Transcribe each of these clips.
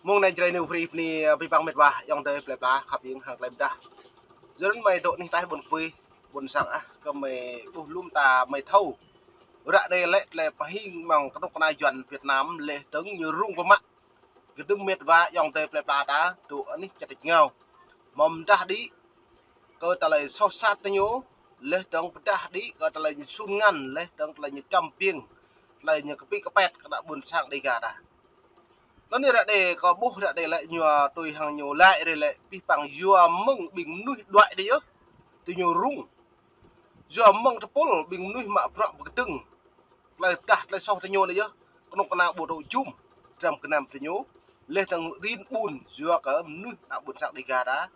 mong này chơi new free ni vi bang mệt và dòng tới pleb lá khắp những hàng pleb đã giờ đến mày độ ni tay buồn phi buồn sẵn á có mày lum ta mày thâu ra đây lệ lệ phải hình bằng các nước này chuẩn Việt Nam lệ tấn như rung vào mắt cái tương mệt và dòng tới pleb lá đã tụ anh ấy chặt nhau mầm ta đi cơ ta lại so sát tới nhố lệ tấn ta đi cơ ta lại sun ngăn lệ tấn lại như trăm piêng lại như cái pi cái pet đã buồn sang đây cả đã nó như là để có bố là để lại nhờ tôi hàng nhiều lại để lại bị bằng dừa mông bình nuôi đoại đấy á tôi nhiều rung dừa mông tập pol bình nuôi mà bọ cái từng lại đặt lại sau tôi nhiều đấy á con nào bộ đội chung trong cái năm tôi nhố lên thằng rin bùn dừa cả nuôi nào buồn sạc đi gà đá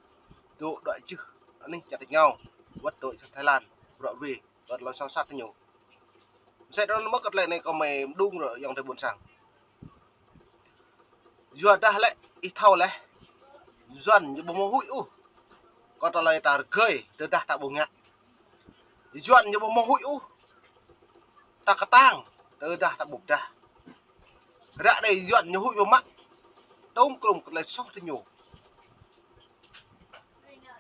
độ đoại chứ anh chặt được nhau bắt đội Thái Lan rồi về và lo sau sát tôi nhiều sẽ đó nó mất cái này có mày đung rồi dòng thời buồn sàng dùa đã lại ít thâu lại dần như bông hụi u còn ta lại ta cười từ đã ta bông nhạc dần như bông hụi u ta cả tang từ đã ta buộc ra ra đây dần như hụi vào mắt tôm cùng lại sót thì nhiều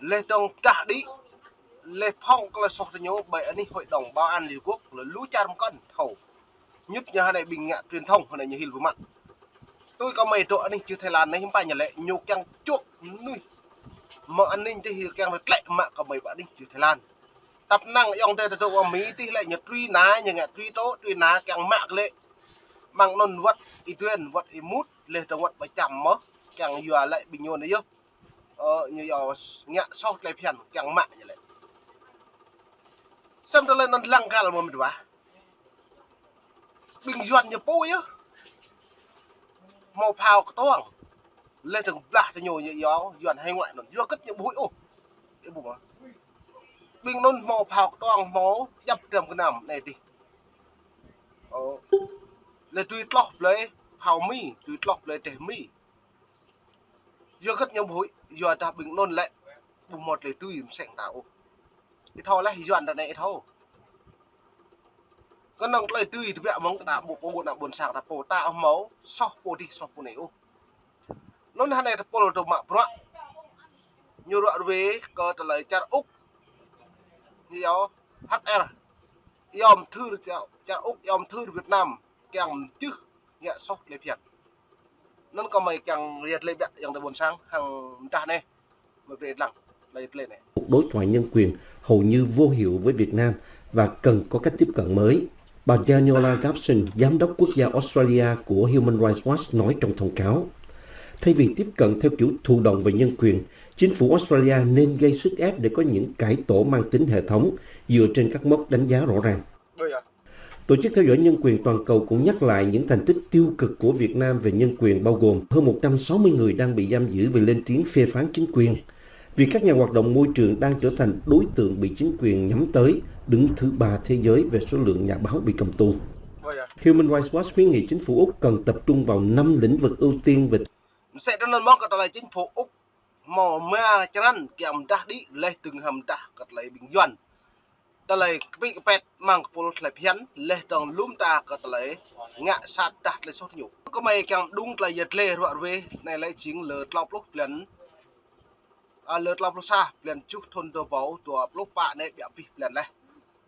lê trong ta đi lê phong là sót thì nhiều bởi anh hội đồng bảo an Liên Quốc là lũ cha một con thầu nhất như hai này bình ngạ truyền thông hồi này như hill với mặt tôi có mấy chỗ này chưa Thái Lan này không phải nhà lệ nhiều càng chuột nuôi mà an ninh thì càng được lệ mà có mấy bạn đi chưa Thái Lan tập năng ông đây là đâu Mỹ thì lại nhật truy ná như ngạ truy tố truy ná càng mạng lệ mang non vật y tuyên vật y mút lệ trong vật phải chậm mất càng vừa lại bình nhồn đấy chứ như giờ ngạ sau lại phiền càng mạng như lệ xem tôi lên nó lăng cả là một mình quá bình duyên như bôi á màu phao toang lên từng là thì nhồi như gió duyên hay ngoại nó vừa cất như bụi ô cái bụng á bình nôn màu phao toang máu dập trầm cái nằm này đi lên tùy lọc lấy phao mi tùy lọc lấy trẻ mi vừa cất như bụi vừa ta bình nôn lại bụng một lấy tùy sẹn tạo cái thò lại duyên đợt này thôi con nông lấy tùy thì vẽ mong đã bộ nặng buồn sạc là bộ tạo máu so bộ đi so bộ này ô nó này là bộ đồ mạ bro như đoạn về có trả lời chặt úc như đó HR yom thư chặt úc yom thư Việt Nam càng chứ nhẹ sốc lấy phiền nó có mấy càng liệt lên bẹt yang buồn sang hàng ta này một cái lằng lấy lên này đối thoại nhân quyền hầu như vô hiệu với Việt Nam và cần có cách tiếp cận mới. Bà Daniela Gibson, giám đốc quốc gia Australia của Human Rights Watch nói trong thông cáo, thay vì tiếp cận theo kiểu thụ động về nhân quyền, chính phủ Australia nên gây sức ép để có những cải tổ mang tính hệ thống dựa trên các mốc đánh giá rõ ràng. Tổ chức theo dõi nhân quyền toàn cầu cũng nhắc lại những thành tích tiêu cực của Việt Nam về nhân quyền, bao gồm hơn 160 người đang bị giam giữ vì lên tiếng phê phán chính quyền, vì các nhà hoạt động môi trường đang trở thành đối tượng bị chính quyền nhắm tới, đứng thứ 3 thế giới về số lượng nhà báo bị cầm tù. Human Rights Watch khuyến nghị chính phủ Úc cần tập trung vào 5 lĩnh vực ưu tiên về sẽ đó nên mong cái là chính phủ Úc mò mea cho nên kèm ta đi lấy từng hầm ta cái lấy bình duyên ta lấy cái pet mang pol lấy phiến lấy đồng lúm ta cái lấy ngạ sát ta lấy sốt nhiều có mấy càng đúng là giật lê rồi về này lấy chính lợt lọc lúc lần lợt lọc lúc xa lần chút thôn đồ bảo của lúc bạn này bị bị lần này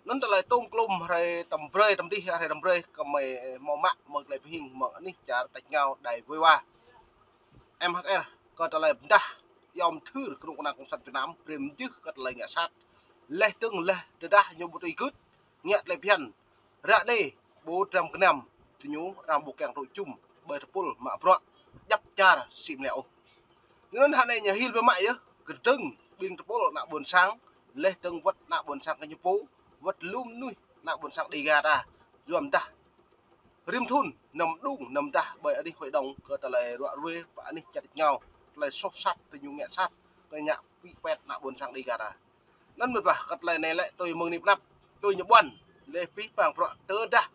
nó ta lấy tôm klum hay tầm rơi tầm đi hay tầm rơi có mấy màu mạ một lấy hình mở ní trả đánh nhau đầy vui hoa MHR còn ta lấy ta yom thư cái nào cũng sẵn Việt Nam prem chứ cái lấy ngạ sát lê từng lê từ đã nhiều bộ tùy cướp nhẹ lấy phiền ra đây bố trăm cái nằm thì nhú làm bộ càng đội chung bởi tập pol mà bro đắp cha xịn lẹo nên hạn này nhà hill với mày á cái từng biên tập pol nạo buồn sáng lê từng vật nạo buồn sáng cái như phố vật lum nuôi nạo buồn sáng đi gà ta dùm ta rim thun nằm đúng nằm ta bởi đi hội đồng cơ ta lại đoạn ruê và đi chặt nhau lại sốt sắt từ nhung nhẹ sát rồi nhạ bị pet nạo buồn sáng đi gà ta nên một bà cật lại này lại tôi mừng niệm nắp tôi nhập buồn lê phí bằng bọ tơ đã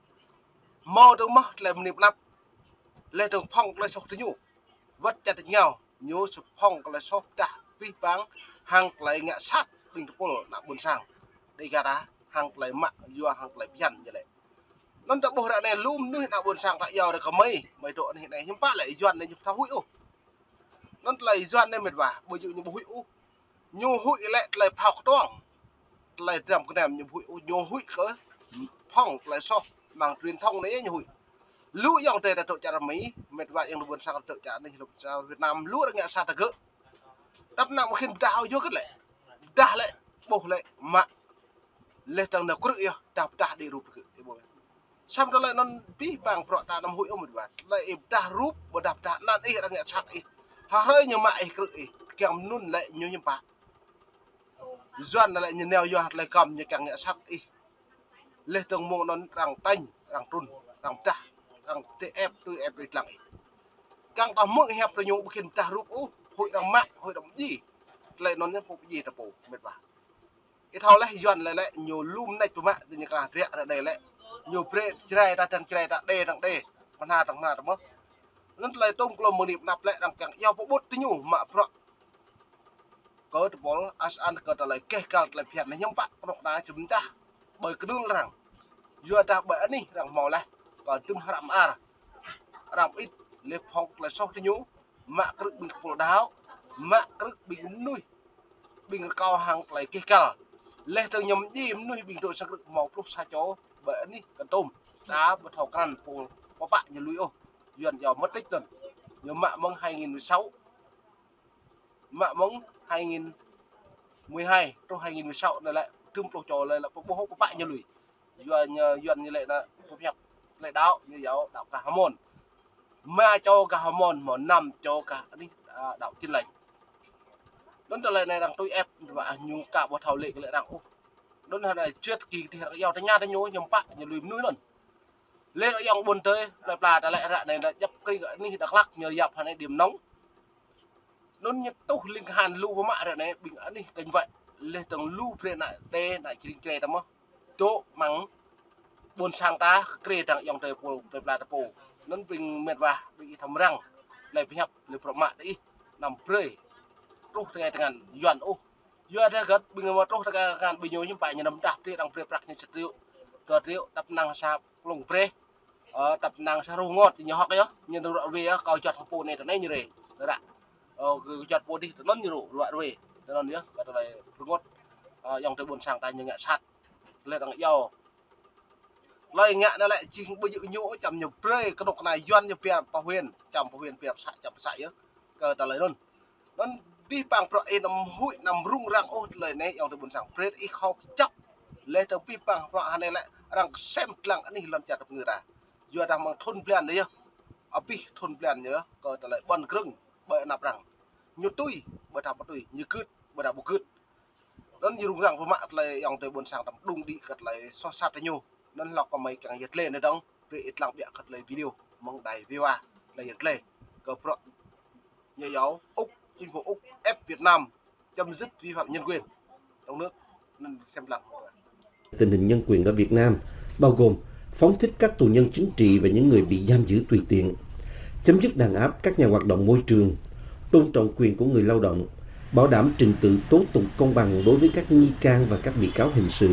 mò đâu mất lại niệm nắp lê đồng phong lại sốt thứ nhủ vật chặt nhau nhú sụp phong lại sốt ta phí bằng hàng lại ngạ sát bình tập pol nạo buồn sáng đi gà đá hàng lại mạ vua hàng lại dần như vậy nó đã bộ này lum nước nạo buồn sáng lại giờ được có mấy độ hiện nay hiếm ba lại dần này nhục tháo hụi ô nó lại doan nên mệt vả bởi dụ như bố hụi u nhu hụi lại lại phao toang lại làm cái này như hụi nhu hụi cỡ phong lại so bằng truyền thông đấy như hụi lũ dòng tề là tội trả Mỹ mệt vả yang buồn sang tội trả này lục trả Việt Nam lũ đã nghe sao ta gỡ tập nào mà khi đào vô cái lại đào lại bổ lại mà lên tầng nào cứ yêu đào đào đi rụp cái bộ xong đó lại nó bí bằng pro ta năm hụi ông một vài lại đào rụp và đào đào nan ấy đang nghe sát ấy hà hơi như mày cứ kèm nun lại như bà doan lại như neo vô lại cầm như càng nghe sát ấy lên tầng mộ nó càng tanh càng trun càng ta càng tê ép tôi ép được lặng càng tao mượn hẹp rồi nhung khi ta rụp hội đồng mạng hội đồng gì lại nó nhớ phục gì tập bổ mệt bà cái thao lại doan lại nhiều lum này tụi mạng như cả rẻ ở đây lại nhiều pre chrai ta thằng chrai ta đê thằng đê con hà thằng nào đó nó lại tôm lồng một điểm nạp lại đằng càng yêu bộ bút tí nhủ mà pro có được bó asan có lại kê cao lại phiền này nhắm bạn nó đá chúng ta bởi cái đương rằng vừa ta bởi đi rằng màu này còn tung haram làm ít liệp phong lại sau tí nhủ mà cứ bị phổ đáo mà cứ bị nuôi bình cao hàng lại kê cao lên từ nhầm gì nuôi bình đội sang được màu lúc xa chó bởi đi cần tôm đá bật thầu căn phù có bạn như lũy ô duyên giàu mất tích rồi nhớ mạ mong 2016 mạ mong 2012 trong 2016 này lại thương pro trò lại là bố hốc bạn như lũy duyên như lại là phép lại đạo như giáo đạo cả môn mà cho cả môn mà nằm cho cả đi đạo tin lành đến từ lại này đang tôi ép và nhu cả một thầu lệ lại đang ô đến này chuyết kỳ thì giàu tay nha tay nhố nhầm bạn như lùi núi lần lên ở dòng buồn tới lại lại rạ này là dập cây này đặc lắc nhờ dập này điểm nóng nó như tu linh hàn lưu với mạ rồi này bình ấn đi cảnh vậy lên tầng lưu về lại đây lại chỉ chơi tao tố mắng buồn sang ta kề thằng dòng trời phù là phù nó bình mệt và bị thầm răng lại bị hẹp lại phở mạ đi nằm rơi trúc ngày thằng dọn ô dọn ra gật bình mà trúc thằng bình nhồi như vậy như nằm đạp đi đang phơi bạc như sệt rượu tập năng sạp lồng pre tập năng sa ru ngọt thì nhỏ cái đó nhưng tôi về coi chọt phù này này như này đó đã chọt phù đi lớn như rượu loại về cho nên nhớ và tôi lại ngọt dòng tới buồn sang tay như ngã sát lên đằng dầu lời ngã nó lại chỉ bây giờ nhũ chậm nhập pre cái độc này doan nhập việt bảo huyền chậm chậm sải cơ ta lấy luôn nó vi bằng pro nằm hụi nằm rung rang ô lời này dòng tới buồn sang pre ít khóc chấp lên từ vi bằng pro này lại rằng xem lặng anh lần chặt được người ta vừa đang mang thôn plan đấy ở pi thôn plan nhớ cơ ta lại bần rừng bởi nạp rằng như tôi bởi đạp tôi như cướp bởi đạp bộ cướp nó như rung rang với mạng lại dòng tới buồn sang tầm đung đi cật lại so sát với nhau nên lọc có mấy càng nhiệt lên đấy đâu vì ít lặng bịa cật lại video mong đài VOA là nhiệt lên cơ pro nhà giáo Úc chính phủ Úc ép Việt Nam chấm dứt vi phạm nhân quyền trong nước nên xem lặng tình hình nhân quyền ở Việt Nam, bao gồm phóng thích các tù nhân chính trị và những người bị giam giữ tùy tiện, chấm dứt đàn áp các nhà hoạt động môi trường, tôn trọng quyền của người lao động, bảo đảm trình tự tố tụng công bằng đối với các nghi can và các bị cáo hình sự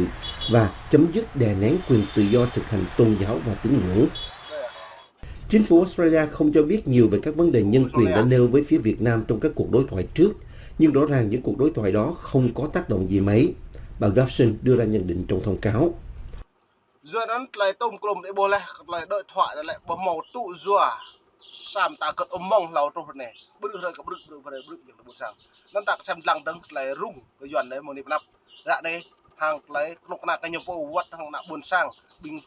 và chấm dứt đè nén quyền tự do thực hành tôn giáo và tín ngưỡng. Chính phủ Australia không cho biết nhiều về các vấn đề nhân quyền đã nêu với phía Việt Nam trong các cuộc đối thoại trước, nhưng rõ ràng những cuộc đối thoại đó không có tác động gì mấy. Bà Gavson đưa ra nhận định trong thông cáo. Rồi nó lại tôm cùng để bố lại đợi thoại lại bấm màu tụ rùa sam ta cất ôm mông lầu trong này bước rồi cả bước những buồn sang nó ta xem lăng tấn lại rung cái dọn đấy một niệm nắp ra đây hàng lấy lúc nào cái nhiều vô vật hàng nào buồn sang bình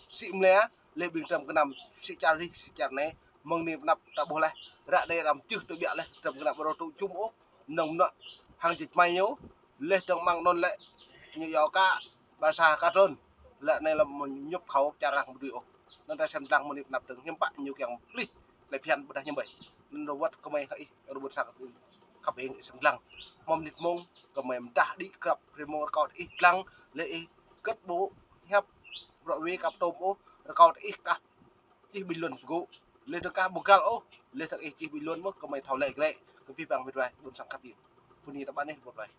xịm lé lên bình trầm cái nằm xị chặt này mong niệm nắp ta bố lại ra đây làm chưa tự bịa lên trầm cái nằm vào tụ chung ố nồng nọ hàng dịch may nhớ lên trong mang non lệ như gió cá bà xà cá trơn lệ này là một nhấp khẩu chả rằng một điều nên ta xem rằng một niệm nắp từng hiếm bạn nhiều kèng đi lại phiền bữa nay như vậy nên đồ vật có mấy cái đồ vật sạc khắp ấy xem lăng mong nịt mông có mấy đã đi gặp remote còn ít lăng lệ cất bố hẹp rồi với cặp tôm ô còn ít cả chỉ bình luận của lên được cả một gal ô lên được chỉ bình luận mất có mấy thảo lệ cái vi bằng việc này buồn sang cặp điểmคุณนี่ตะบ้านนี่หมดเลย